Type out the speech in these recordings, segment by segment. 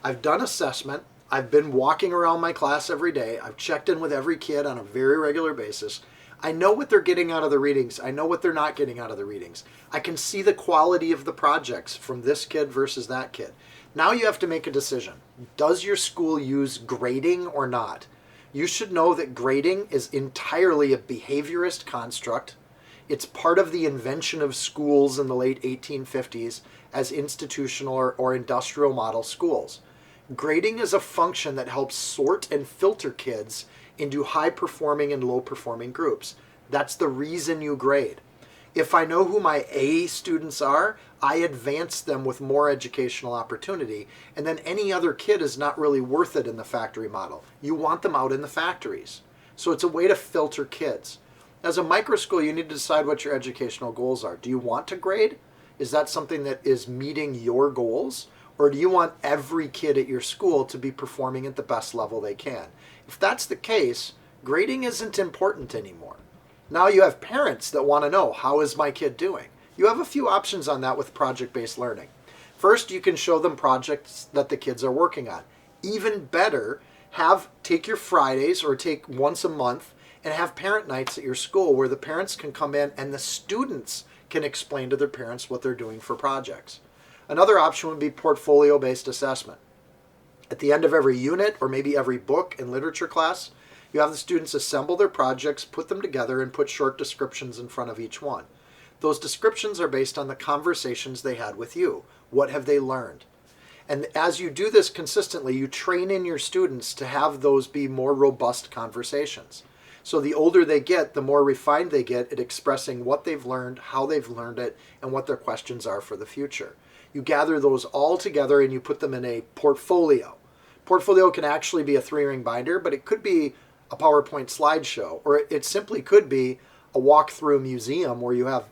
I've done assessment. I've been walking around my class every day. I've checked in with every kid on a very regular basis. I know what they're getting out of the readings. I know what they're not getting out of the readings. I can see the quality of the projects from this kid versus that kid. Now you have to make a decision. Does your school use grading or not? You should know that grading is entirely a behaviorist construct. It's part of the invention of schools in the late 1850s as institutional or industrial model schools. Grading is a function that helps sort and filter kids into high performing and low performing groups. That's the reason you grade. If I know who my A students are, I advance them with more educational opportunity, and then any other kid is not really worth it in the factory model. You want them out in the factories. So it's a way to filter kids. As a micro school, you need to decide what your educational goals are. Do you want to grade? Is that something that is meeting your goals? Or do you want every kid at your school to be performing at the best level they can? If that's the case, grading isn't important anymore. Now you have parents that want to know, how is my kid doing? You have a few options on that with project-based learning. First, you can show them projects that the kids are working on. Even better, take your Fridays or take once a month and have parent nights at your school where the parents can come in and the students can explain to their parents what they're doing for projects. Another option would be portfolio-based assessment. At the end of every unit or maybe every book and literature class, you have the students assemble their projects, put them together, and put short descriptions in front of each one. Those descriptions are based on the conversations they had with you. What have they learned? And as you do this consistently, you train in your students to have those be more robust conversations. So the older they get, the more refined they get at expressing what they've learned, how they've learned it, and what their questions are for the future. You gather those all together and you put them in a portfolio. Portfolio can actually be a 3-ring binder, but it could be a PowerPoint slideshow, or it simply could be a walk-through museum where you have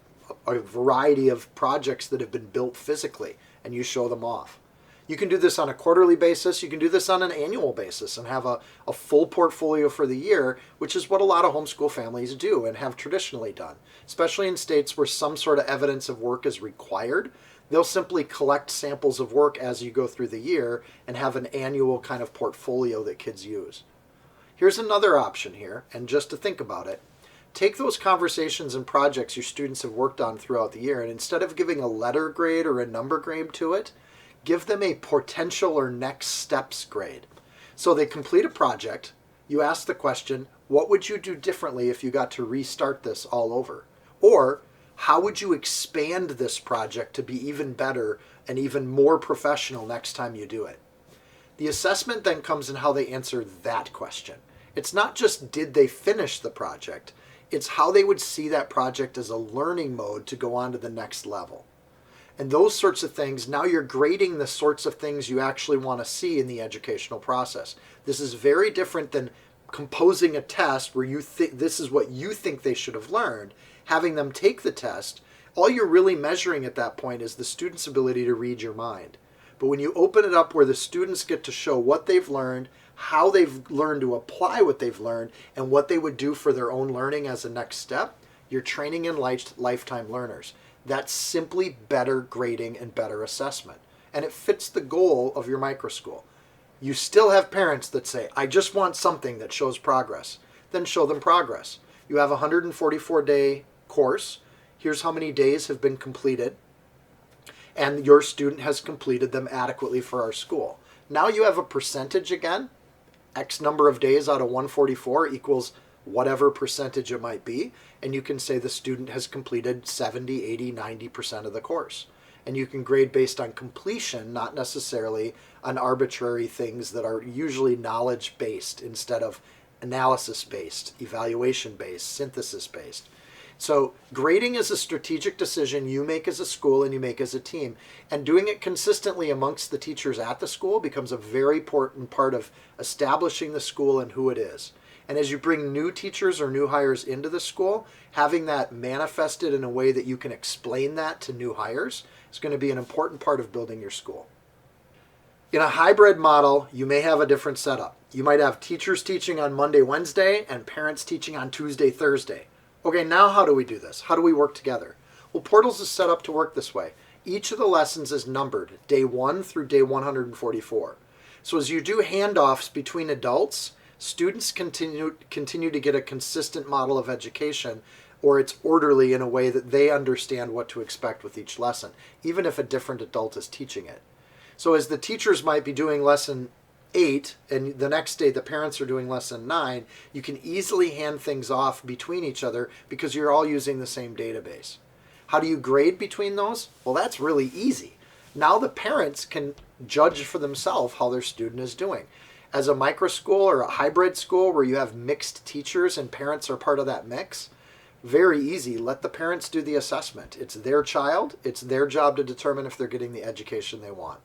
a variety of projects that have been built physically and you show them off. You can do this on a quarterly basis. You can do this on an annual basis and have a full portfolio for the year, which is what a lot of homeschool families do and have traditionally done, especially in states where some sort of evidence of work is required. They'll simply collect samples of work as you go through the year and have an annual kind of portfolio that kids use. Here's another option here, and just to think about it, take those conversations and projects your students have worked on throughout the year, and instead of giving a letter grade or a number grade to it, give them a potential or next steps grade. So they complete a project, you ask the question, what would you do differently if you got to restart this all over? Or, how would you expand this project to be even better and even more professional next time you do it? The assessment then comes in how they answer that question. It's not just did they finish the project, it's how they would see that project as a learning mode to go on to the next level. And those sorts of things, now you're grading the sorts of things you actually want to see in the educational process. This is very different than composing a test where you think this is what you think they should have learned, having them take the test. All you're really measuring at that point is the student's ability to read your mind. But when you open it up where the students get to show what they've learned, how they've learned to apply what they've learned, and what they would do for their own learning as a next step, you're training in lifetime learners. That's simply better grading and better assessment. And it fits the goal of your micro school. You still have parents that say, I just want something that shows progress. Then show them progress. You have a 144-day course. Here's how many days have been completed. And your student has completed them adequately for our school. Now you have a percentage again. X number of days out of 144 equals whatever percentage it might be. And you can say the student has completed 70, 80, 90% of the course. And you can grade based on completion, not necessarily on arbitrary things that are usually knowledge-based instead of analysis-based, evaluation-based, synthesis-based. So grading is a strategic decision you make as a school and you make as a team. And doing it consistently amongst the teachers at the school becomes a very important part of establishing the school and who it is. And as you bring new teachers or new hires into the school, having that manifested in a way that you can explain that to new hires is going to be an important part of building your school. In a hybrid model, you may have a different setup. You might have teachers teaching on Monday, Wednesday, and parents teaching on Tuesday, Thursday. Okay, now how do we do this? How do we work together? Well, Portals is set up to work this way. Each of the lessons is numbered, day 1 through day 144. So as you do handoffs between adults, students continue to get a consistent model of education, or it's orderly in a way that they understand what to expect with each lesson, even if a different adult is teaching it. So as the teachers might be doing lesson 8 and the next day the parents are doing lesson 9, you can easily hand things off between each other because you're all using the same database. How do you grade between those? Well, that's really easy. Now the parents can judge for themselves how their student is doing. As a micro school or a hybrid school where you have mixed teachers and parents are part of that mix, very easy. Let the parents do the assessment. It's their child. It's their job to determine if they're getting the education they want.